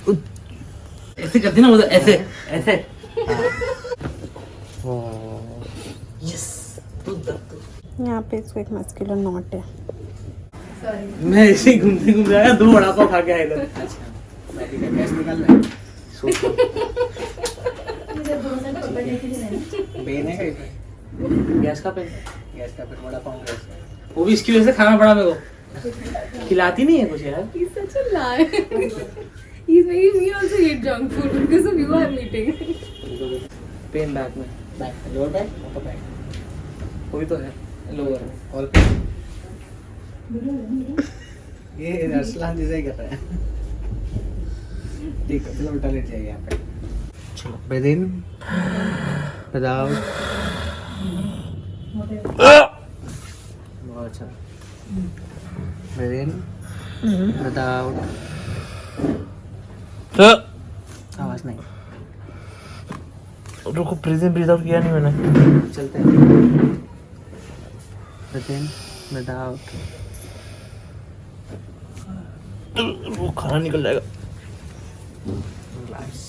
ऐसे करते ना, उधर ऐसे ऐसे। यस, यहाँ पे इसको एक मस्कुलर नॉट है। मैं ऐसे ही घूमते घूमते आया, 2 वड़ा पाव खा के आया इधर। अच्छा मैं भी गैस निकाल रहा है सोच पेन है कहीं गैस का पेन, गैस का फिर बड़ा पाऊँ गैस वो भी इसकी वजह से खाना पड़ा मेरे को। खिलाती नहीं है कुछ यार। He's such a liar. He's making me also eat junk food because of you I'm eating. Pain back में, back lower back upper back वो भी तो है लोअर में। और ये अरसलान जैसा ही कर रहा है ठीक है चलो उल्टा लेट जाइए यहाँ पे चलो ब्रीथ इन ब्रीथ आउट बहुत अच्छा ब्रीथ इन ब्रीथ आउट आवाज नहीं रुको, प्रेजेंट ब्रीथ आउट किया नहीं मैंने। चलते हैं ब्रीथ इन ब्रीथ आउट वो खाना निकल जाएगा। रिलैक्स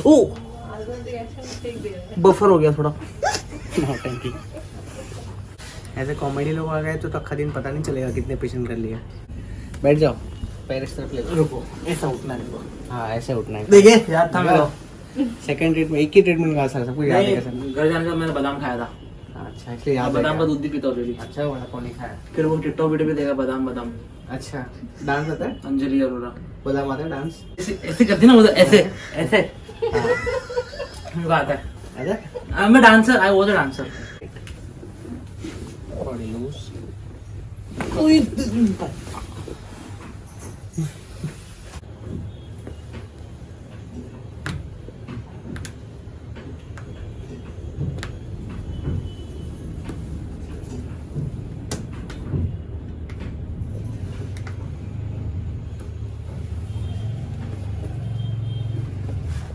ओ बफर हो गया थोड़ा। नौटंकी ऐसे कॉमेडी लोग आ गए तो अक्खा दिन पता नहीं चलेगा कितने पेशेंट कर लिया बैठ जाओ पैर इस तरफ ले लो रुको, ऐसा उठना है रुको। हाँ ऐसे उठना है देखिए याद था मेरे को। सेकंड ट्रीटमेंट एक ही ट्रीटमेंट का असर सबको याद है कैसे नहीं, घर जाने का मैंने बादाम खाया था। अच्छा इसलिए याद है बादाम का क्या? दूध भी पीता ऑलरेडी। अच्छा वड़ा पाव नहीं खाया फिर वो टिकटॉक वीडियो पे देखा बादाम बादाम। अच्छा डांस आता है अंजलि अरोरा बादाम आता है डांस ऐसे ऐसे करती ना, उधर ऐसे ऐसे। मेरे को आता है। आता मैं dancer, I was a dancer. Body loose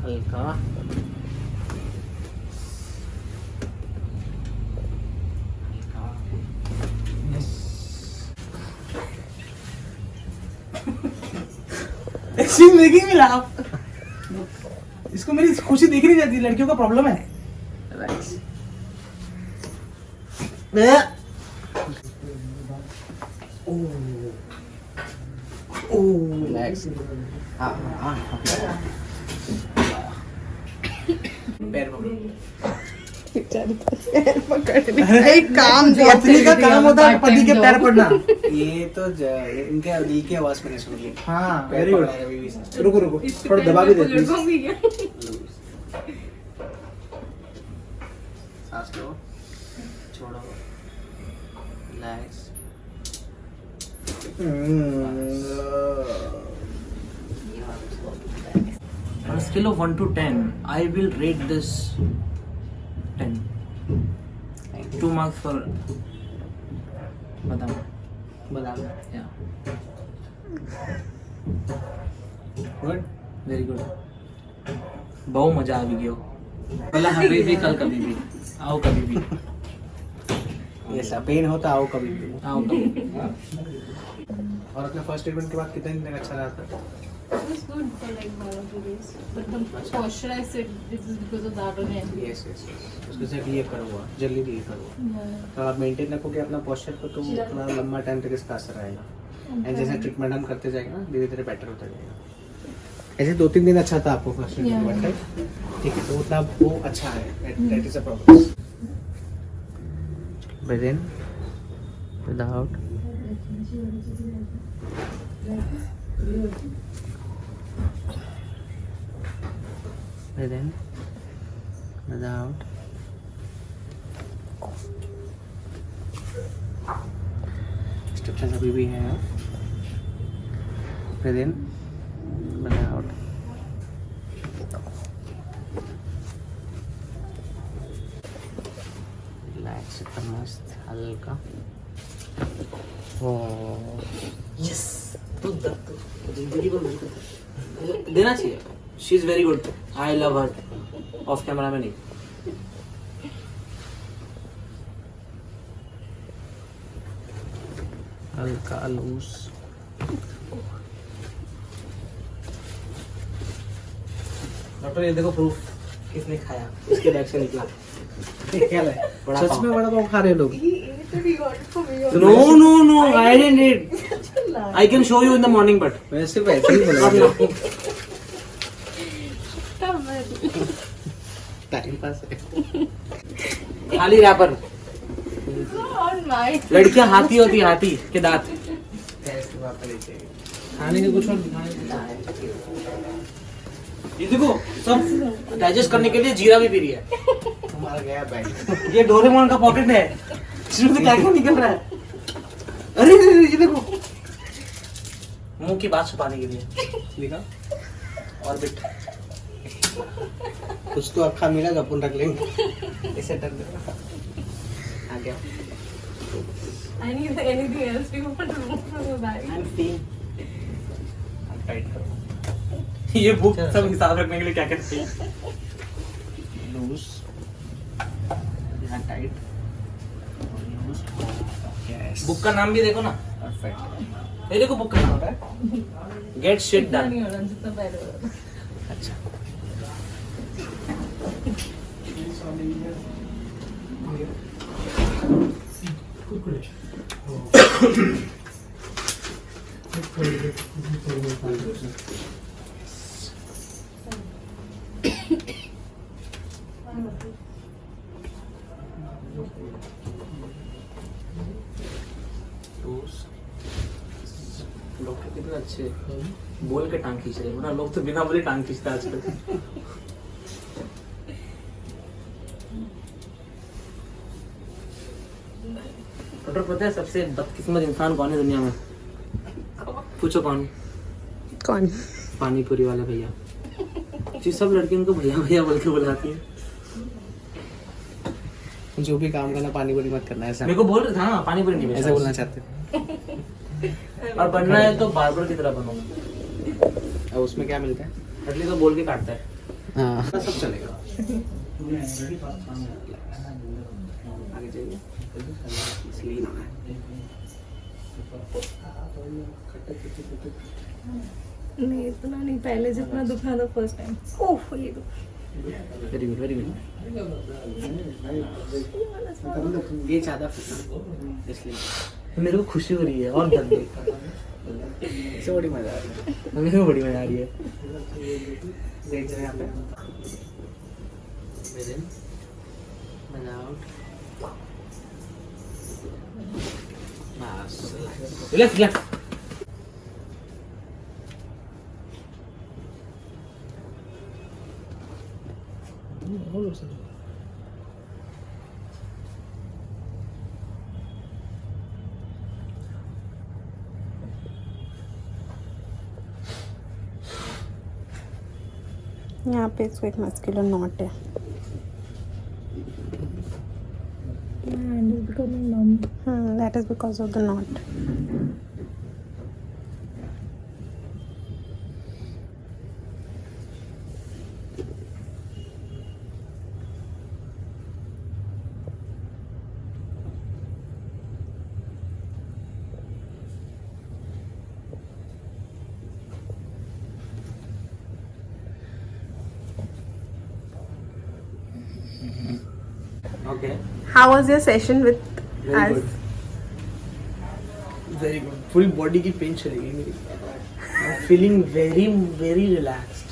हल्का She's making me laugh. इसको मेरी खुशी दिख नहीं जाती, लड़कियों का प्रॉब्लम है। रिलैक्स रिलैक्स हाँ हाँ पैर एक काम दिया पत्नी का काम होता है पति के पैर पड़ना। ये तो इनके दिल की आवाज मैंने सुन ली हाँ पैर वेरी पड़ गुड। रहा है अभी भी से। रुको रुको, थोड़ा दबा भी दे प्लीज। सांस लो छोड़ो relax On a scale of 1 to 10, I will rate this 10. 2 marks for badam. बादाम Yeah, गुड very good. बहुत मजा आ भी गया। कल अभी भी, कल कभी भी, आओ कभी भी, ऐसा पेन होता आओ कभी भी आओ कभी भी। और अपने फर्स्ट ट्रीटमेंट के बाद कितने दिन तक अच्छा रहा था It was good for like 1 or 2 days. But the posture I said this is because of that again. Yes yes उसके से रिकवर हुआ जल्दी रिकवर हुआ तो आप मेंटेन रखोगे अपना पोस्चर को तो उतना लंबा टाइम तक इसका असर रहेगा एंड जैसे ट्रीटमेंट हम करते जाएंगे ना धीरे धीरे बेटर होता जाएगा ऐसे 2-3 दिन अच्छा था आपको फर्स्ट ट्रीटमेंट में ठीक है तो उतना वो अच्छा है that is a progress breathe in breathe out breathe in, breathe out. Instructions अभी भी है breathe in, breathe out. Relax एकदम मस्त हल्का यस तो जिंदगी को बिल्कुल देना चाहिए. She is very good. I love her. Of camera में नहीं. हल्का लूज. डॉक्टर ये देखो प्रूफ किसने खाया. इसके बैग से निकला. क्या है? बड़ा सच पाव. में बड़ा पाव खा रहे लोग. No, I didn't eat. I can show you in the morning, but मैं सिर्फ ऐसे ही बोला. टाइम पास है. खाली रैपर. On my. लड़कियां हाथी होती है, हाथी के दांत. खाने के कुछ और दिखाने. ये देखो सब डाइजेस्ट करने के लिए जीरा भी पी रही है. हमारा गया बैग. ये डोरेमोन का पॉकेट है. इसमें से क्या क्या निकल रहा है. अरे ये देखो मुंह की बात छुपाने के लिए. दिखा. ऑर्बिट. कुछ तो अक्खा मिला जो अपन रख लेंगे. इसे टक दे. आ गया. I need anything else you want to remove from your bag. Tight करो. ये बुक सब हिसाब रखने के लिए क्या करती है. लूज. यहाँ टाइट. लूज. यस. बुक का नाम भी देखो ना. परफेक्ट. ये देखो बुक का नाम. गेट शिट जितना डन. नहीं हो रहा जितना पहले हो रहा. अच्छा. डॉक्टर कितने अच्छे बोल के टांग खींच रहे हैं ना. लोग तो बिना बोले टांग खींचते हैं आजकल. डॉक्टर पता है सबसे बदकिस्मत इंसान कौन है दुनिया में. पूछो कौन. कौन? पानीपुरी वाले भैया. जी सब लड़के उनको भैया भैया बोल के बुलाती हैं. जो भी काम करना पानीपुरी मत करना. ऐसा मेरे को बोल रहे थे हाँ पानीपुरी नहीं ऐसा बेचा. बोलना चाहते. और बनना है तो बार्बर की तरह बनूंगा. अब उसमें क्या मिलता है? अगली तो बोल के काटता है. हाँ सब चलेगा. आगे जाइए. इसलिए ना नहीं इतना नहीं. पहले जितना दुखा था फर्स्ट टाइम. ओह ये तो वेरी गुड वेरी गुड. ये ज्यादा फिर इसलिए मेरे को खुशी हो रही है और दर्द. इससे बड़ी मजा आ रही है. मेरे को बड़ी मजा आ रही है. देख रहे हैं यहाँ पे. Within, without. बस. Relax relax. यहाँ पे इसको एक मस्कुलर नॉट है. and it's becoming numb. That is because of the knot. Okay. How was your session with Very us? good. Very good. पूरी बॉडी की पेन चली गई मेरी. I'm feeling very very relaxed.